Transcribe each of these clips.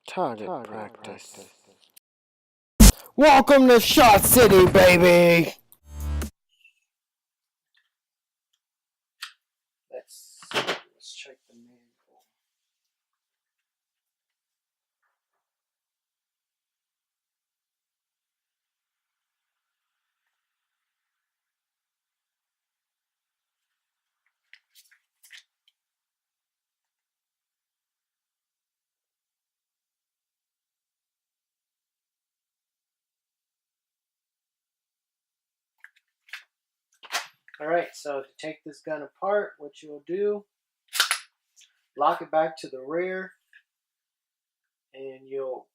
Target practice. Welcome to ShotCity, baby! Let's check the manual. Alright, so to take this gun apart, what you'll do, lock it back to the rear, and you'll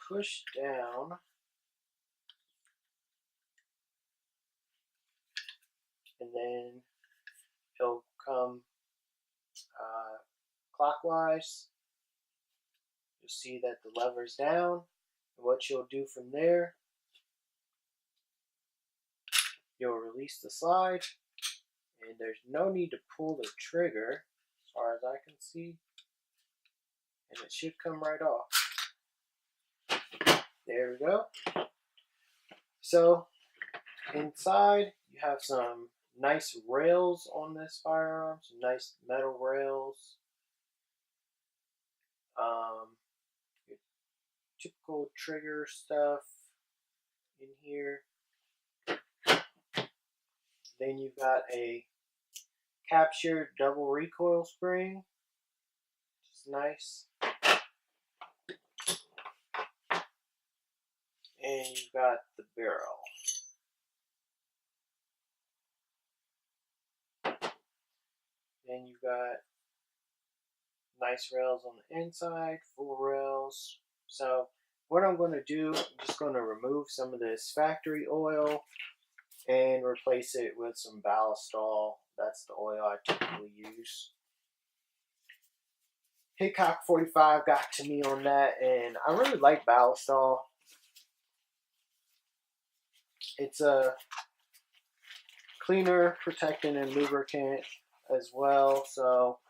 push down, and then it'll come clockwise. You'll see that the lever's down, and what you'll do from there, you'll release the slide, and there's no need to pull the trigger as far as I can see, and it should come right off. There we go. So inside you have some nice rails on this firearm, some nice metal rails. Your typical trigger stuff in here. Then you've got a captured double recoil spring, which is nice. And you've got the barrel. Then you've got nice rails on the inside, full rails. So what I'm going to do, I'm just going to remove some of this factory oil and replace it with some ballistol. That's the oil I typically use. Hickok 45 got to me on that, and I really like ballistol. It's a cleaner, protectant, and lubricant as well. So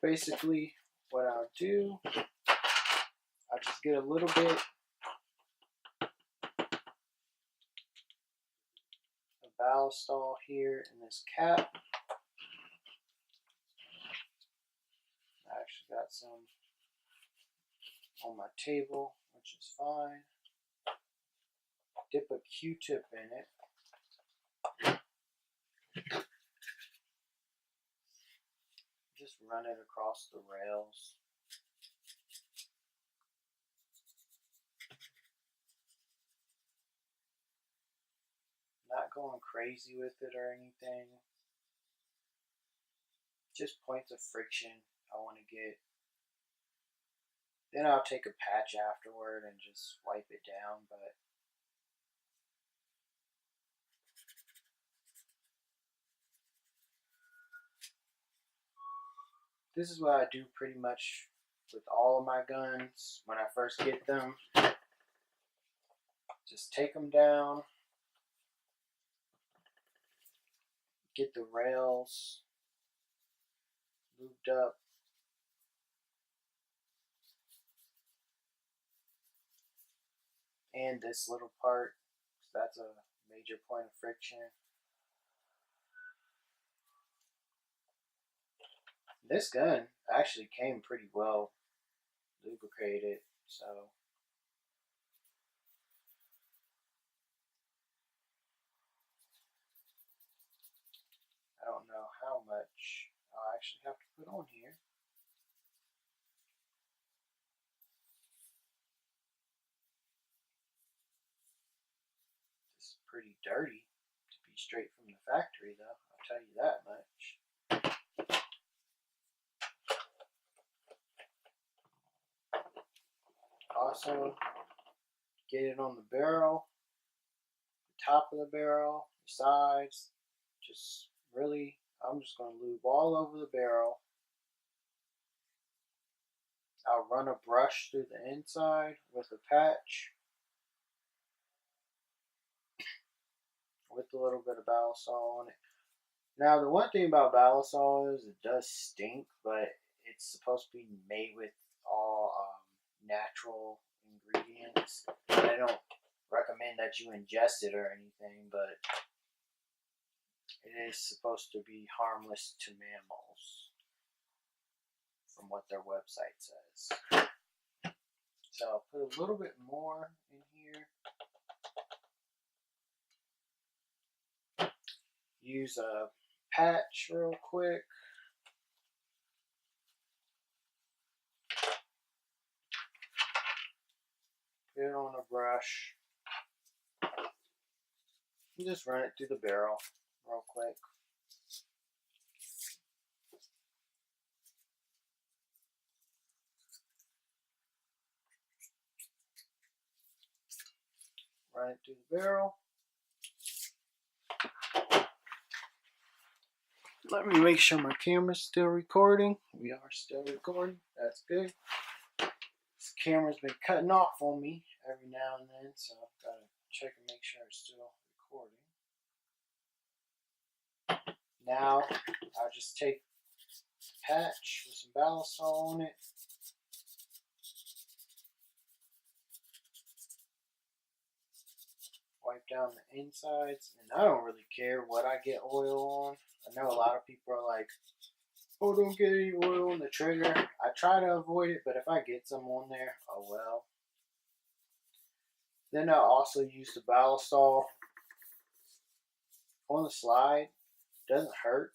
basically what I'll do, I'll just get a little bit of ballistol here in this cap. I actually got some on my table, which is fine. Dip a Q-tip in it. Just run it across the rails. Not going crazy with it or anything. Just points of friction I want to get. Then I'll take a patch afterward and just wipe it down, but this is what I do pretty much with all of my guns when I first get them. Just take them down, get the rails lubed up, and this little part, that's a major point of friction. This gun actually came pretty well lubricated, so I don't know how much I'll actually have to put on here. This is pretty dirty to be straight from the factory, though, I'll tell you that much. Also, get it on the barrel, the top of the barrel, the sides. Just really, I'm just going to lube all over the barrel. I'll run a brush through the inside with a patch with a little bit of ballistol on it. Now, the one thing about ballistol is it does stink, but it's supposed to be made with all natural ingredients. I don't recommend that you ingest it or anything, but it is supposed to be harmless to mammals, from what their website says. So I'll put a little bit more in here. Use a patch real quick. Put it on a brush. And just run it through the barrel real quick. Run it through the barrel. Let me make sure my camera's still recording. We are still recording. That's good. This camera's been cutting off on me every now and then, so I've got to check and make sure it's still recording. Now, I'll just take a patch with some balisol on it. Wipe down the insides, and I don't really care what I get oil on. I know a lot of people are like, oh, don't get any oil on the trigger. I try to avoid it, but if I get some on there, oh well. Then I'll also use the balisol on the slide. Doesn't hurt.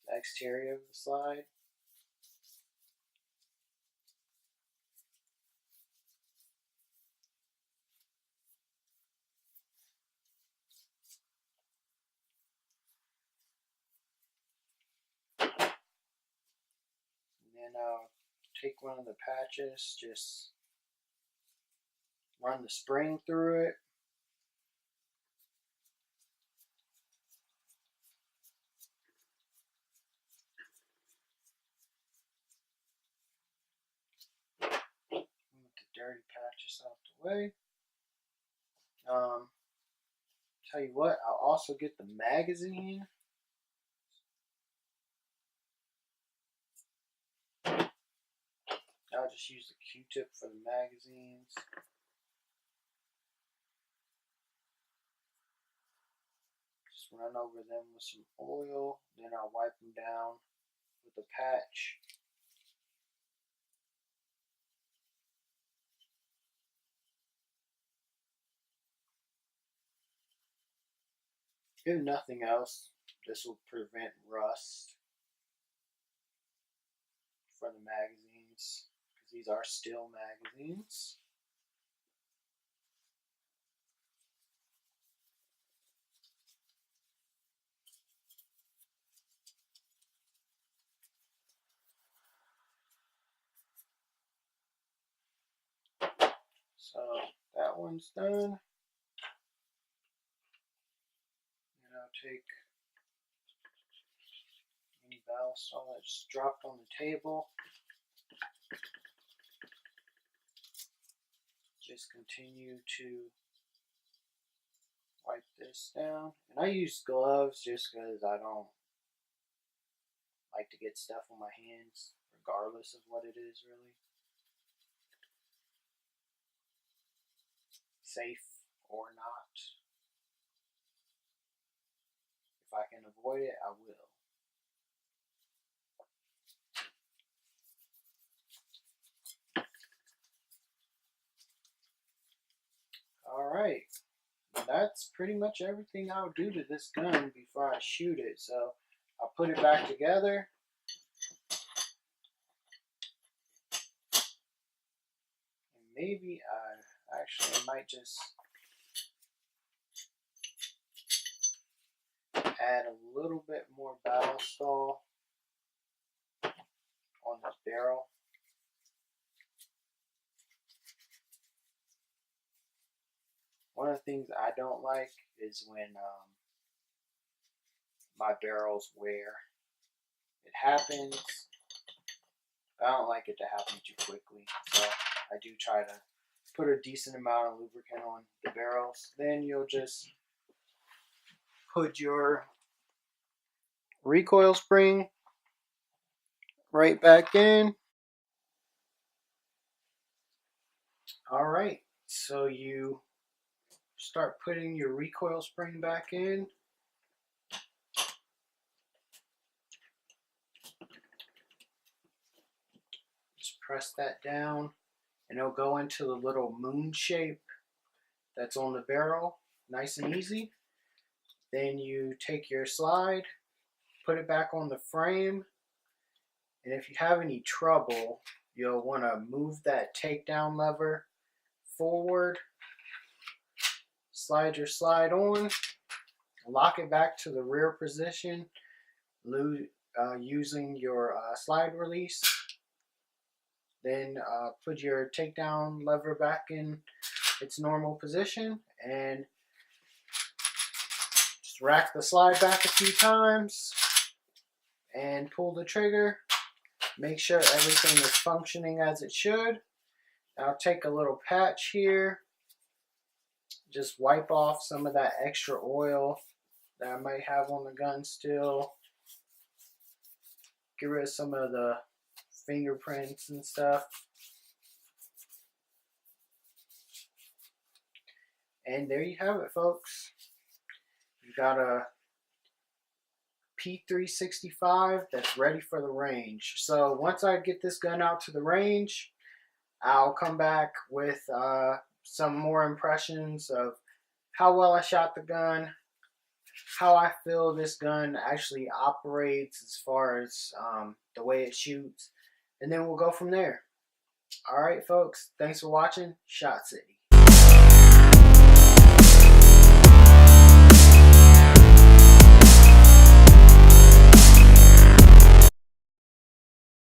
The exterior of the slide. And then I'll take one of the patches, just run the spring through it. Move the dirty patches out the way. Tell you what, I'll also get the magazine. I'll just use the Q-tip for the magazines. Just run over them with some oil, then I'll wipe them down with a patch. If nothing else, this will prevent rust for the magazines, because these are still magazines. So that one's done. And I'll take any balisol that just dropped on the table. Just continue to wipe this down. And I use gloves just because I don't like to get stuff on my hands, regardless of what it is, really. Safe or not. If I can avoid it, I will. Alright, that's pretty much everything I'll do to this gun before I shoot it. So I'll put it back together. And maybe I actually might just add a little bit more balisol on this barrel. One of the things I don't like is when my barrels wear. It happens. I don't like it to happen too quickly, so I do try to put a decent amount of lubricant on the barrels. Then you'll just put your recoil spring right back in. Alright, so you start putting your recoil spring back in. Just press that down and it'll go into the little moon shape that's on the barrel, nice and easy. Then you take your slide, put it back on the frame, and if you have any trouble, you'll want to move that takedown lever forward, slide your slide on, lock it back to the rear position using your slide release. Then put your takedown lever back in its normal position and just rack the slide back a few times and pull the trigger. Make sure everything is functioning as it should. I'll take a little patch here, just wipe off some of that extra oil that I might have on the gun still. Get rid of some of the fingerprints and stuff. And there you have it, folks. You got a P365 that's ready for the range. So once I get this gun out to the range, I'll come back with some more impressions of how well I shot the gun, how I feel this gun actually operates as far as the way it shoots, and then we'll go from there. Alright folks, thanks for watching ShotCity.